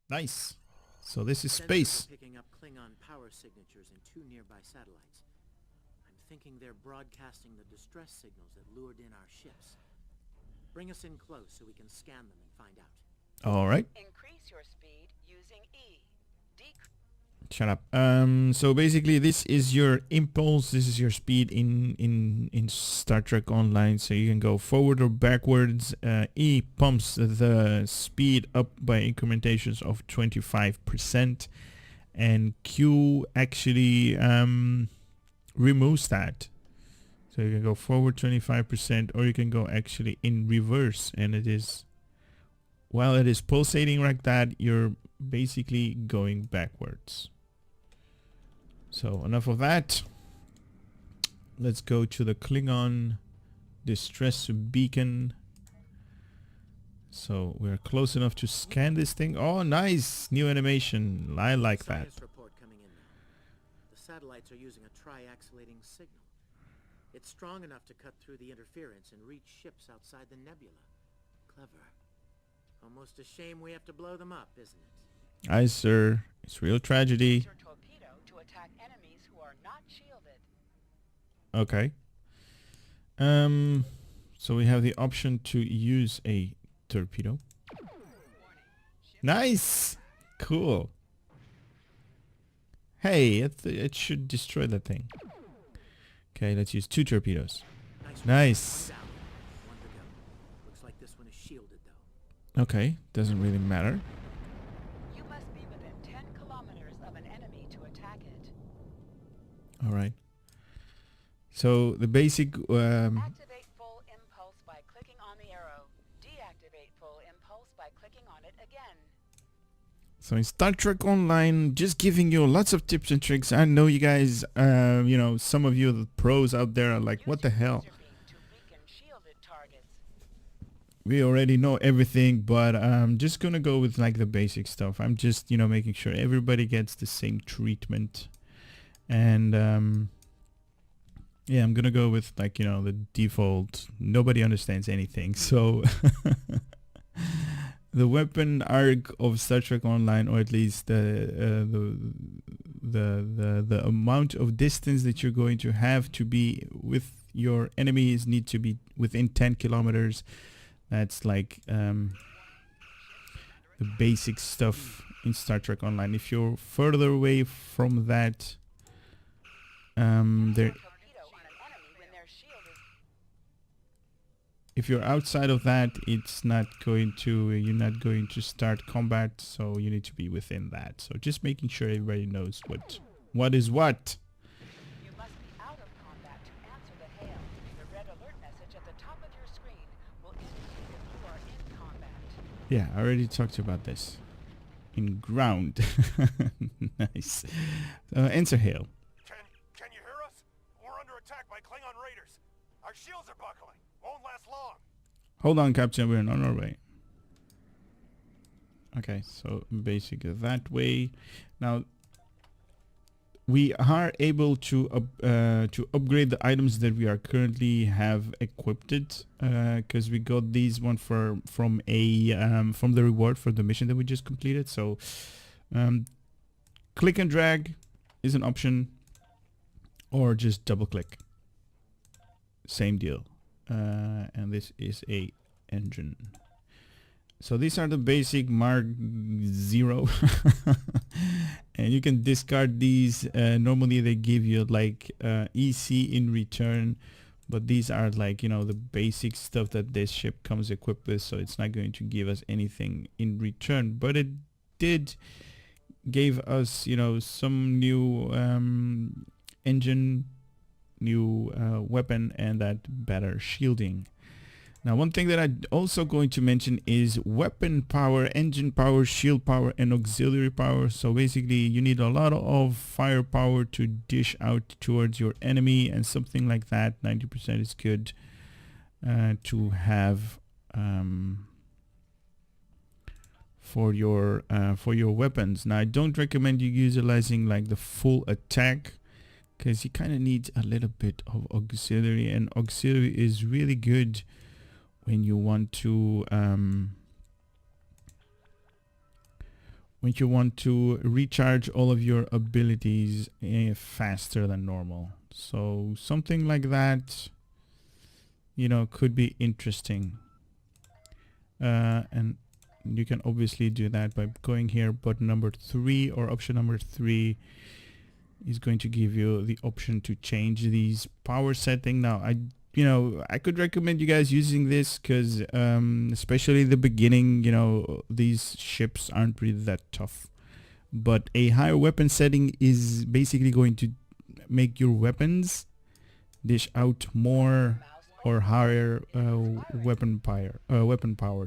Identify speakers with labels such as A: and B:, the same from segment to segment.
A: Nice. So this is
B: Sensors are
A: space.
B: picking up Klingon power signatures in 2 nearby satellites. I'm thinking they're broadcasting the distress signals that lured in our ships. Bring us in close so we can scan them and find out.
A: All right.
C: Increase your speed using E.
A: Shut up. So basically, this is your impulse. This is your speed in Star Trek Online. So you can go forward or backwards. E pumps the speed up by incrementations of 25%, and Q actually removes that. So you can go forward 25%, or you can go actually in reverse, and it is, while it is pulsating like that, you're basically going backwards. So enough of that. Let's go to the Klingon distress beacon. So we're close enough to scan this thing. Oh, nice new animation. I like that.
B: Science report coming in now. The satellites are using a triaxilating signal. It's strong enough to cut through the interference and reach ships outside the nebula. Clever. Almost a shame we have to blow them up, isn't it?
A: Aye, sir. It's real tragedy.
C: Your torpedo to attack enemies who are not shielded.
A: Okay. So we have the option to use a torpedo. Nice. Cool. Hey, it should destroy that thing. Okay, let's use 2 torpedoes. Nice.
B: One down. One to go. Looks like this one is shielded though.
A: Okay, doesn't really matter.
C: You must be within 10 kilometers of an enemy to attack it.
A: All right. So the basic
C: Activate full impulse by clicking on the arrow. Deactivate full impulse by clicking on it again.
A: so in Star Trek Online, just giving you lots of tips and tricks. I know you guys, you know, some of you the pros out there are like, what the hell?
C: Laser beam to weaken shielded targets.
A: We already know everything, but I'm just gonna go with like the basic stuff. I'm just, you know, making sure everybody gets the same treatment. And yeah, I'm gonna go with like, you know, the default. Nobody understands anything. So the weapon arc of Star Trek Online, or at least the amount of distance that you're going to have to be with your enemies need to be within 10 kilometers. That's like the basic stuff in Star Trek Online. If you're further away from that, there.
C: Torpedo on an enemy when their shield is
A: If you're outside of that, it's not going to. You're not going to start combat. So you need to be within that. So just making sure everybody knows what is what.
C: You must be out of combat to answer the hail. The red alert message at the top of your screen will indicate if you are in combat.
A: Yeah, I already talked about this. In ground. Nice. Answer hail.
D: Can you hear us? We're under attack by Klingon raiders. Our shields are buckling. Won't last long.
A: Hold on, Captain. We're on our way. Okay, so basically that way. Now we are able to upgrade the items that we are currently have equipped, because we got these one from the reward for the mission that we just completed. So click and drag is an option, or just double click. Same deal. And this is a engine. So these are the basic Mark 0. And you can discard these. Normally they give you like EC in return, but these are like, you know, the basic stuff that this ship comes equipped with, so it's not going to give us anything in return. But it did give us, you know, some new engine, new weapon, and that better shielding. Now, one thing that I'm also going to mention is weapon power, engine power, shield power, and auxiliary power. So basically you need a lot of firepower to dish out towards your enemy, and something like that, 90% is good to have for your weapons. Now, I don't recommend you utilizing like the full attack, because you kind of need a little bit of auxiliary, and auxiliary is really good when you want to when you want to recharge all of your abilities faster than normal. So something like that, you know, could be interesting. And you can obviously do that by going here, but number 3 or option number 3 is going to give you the option to change these power setting. Now I could recommend you guys using this because especially the beginning, you know, these ships aren't really that tough, but a higher weapon setting is basically going to make your weapons dish out more or higher weapon power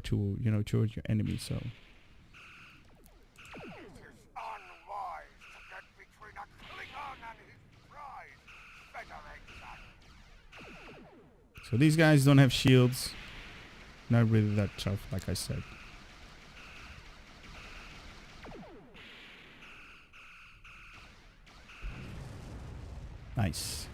A: to, you know, towards your enemy. So
D: It is unwise to get between a Klingon and his pride, Federation.
A: so these guys don't have shields, not really that tough, like I said. Nice.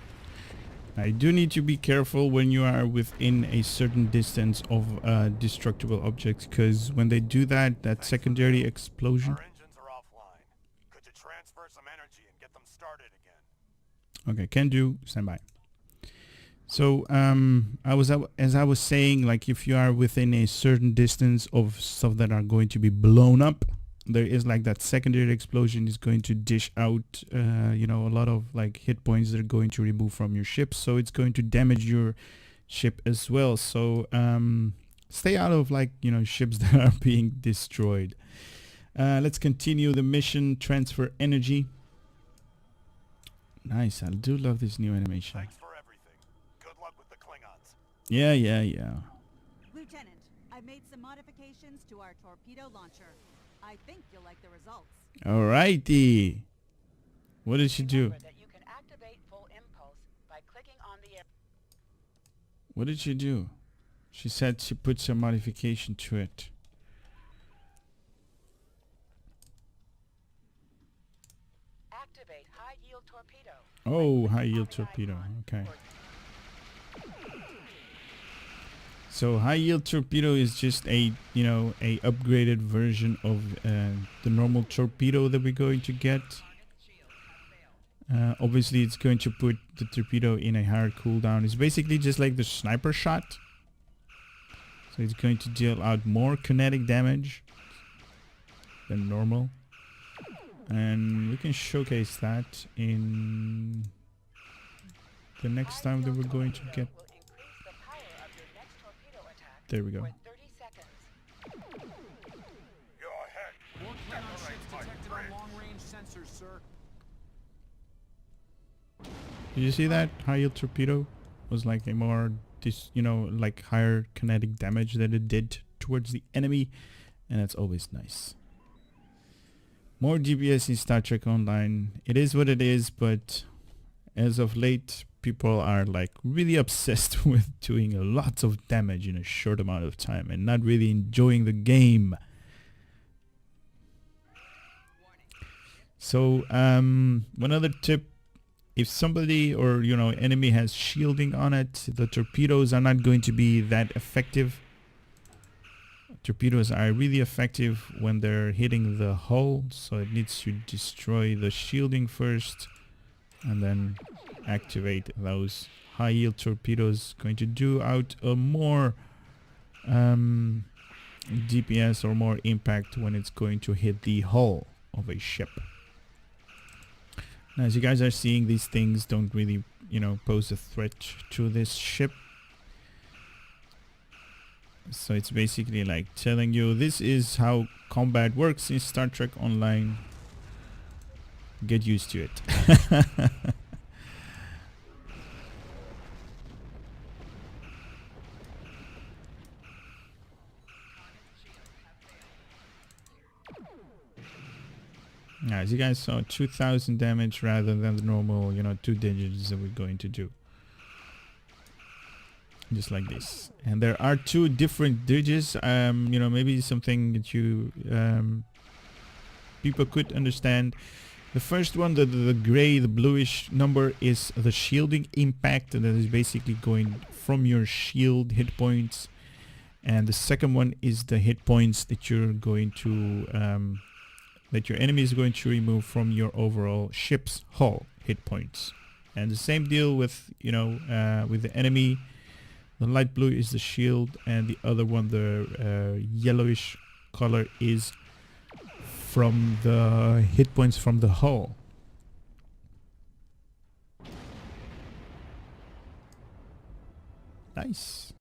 A: I do need to be careful when you are within a certain distance of destructible objects, because when they do that, that secondary explosion.
D: Our engines are offline. Could you transfer some energy and get them started again?
A: Okay, can do. Stand by. So as I was saying, like if you are within a certain distance of stuff that are going to be blown up, there is like that secondary explosion is going to dish out you know, a lot of like hit points that are going to remove from your ship, so it's going to damage your ship as well. So stay out of, like, you know, ships that are being destroyed. Let's continue the mission. Transfer energy. Nice. I do love this new animation.
D: Thanks for everything. Good luck with the Klingons.
A: Yeah.
E: Lieutenant, I made some modifications to our torpedo launcher. I think you'll like the results.
A: Alrighty. What did she do?
C: Remember that you can activate full impulse by clicking on the
A: What did she do? She said she put some modification to it.
C: activate high yield torpedo.
A: Oh, high yield torpedo. Okay. So high yield torpedo is just a, you know, a upgraded version of the normal torpedo that we're going to get. Obviously it's going to put the torpedo in a higher cooldown. It's basically just like the sniper shot. So it's going to deal out more kinetic damage than normal. And we can showcase that in the next time that we're going to get. There we go.
D: Your head.
F: More Klingon ships detected on long-range sensors, sir.
A: Did you see that? High yield torpedo was like a more, you know, like higher kinetic damage that it did towards the enemy, and that's always nice. More DPS in Star Trek Online. It is what it is, but as of late, people are like really obsessed with doing a lot of damage in a short amount of time and not really enjoying the game. So one other tip: if somebody or, you know, enemy has shielding on it, the torpedoes are not going to be that effective. Torpedoes are really effective when they're hitting the hull, so it needs to destroy the shielding first and then activate those. High yield torpedoes going to do out a more DPS or more impact when it's going to hit the hull of a ship. Now, as you guys are seeing, these things don't really, you know, pose a threat to this ship. So it's basically like telling you this is how combat works in Star Trek Online. Get used to it. As you guys saw, 2000 damage rather than the normal, you know, 2 digits that we're going to do. Just like this. And there are 2 different digits. You know, maybe something that you people could understand. The first one, the gray, the bluish number, is the shielding impact, and that is basically going from your shield hit points. And the second one is the hit points that you're going to that your enemy is going to remove from your overall ship's hull hit points. And the same deal with, you know, with the enemy. The light blue is the shield, and the other one, the yellowish color, is from the hit points from the hull. Nice.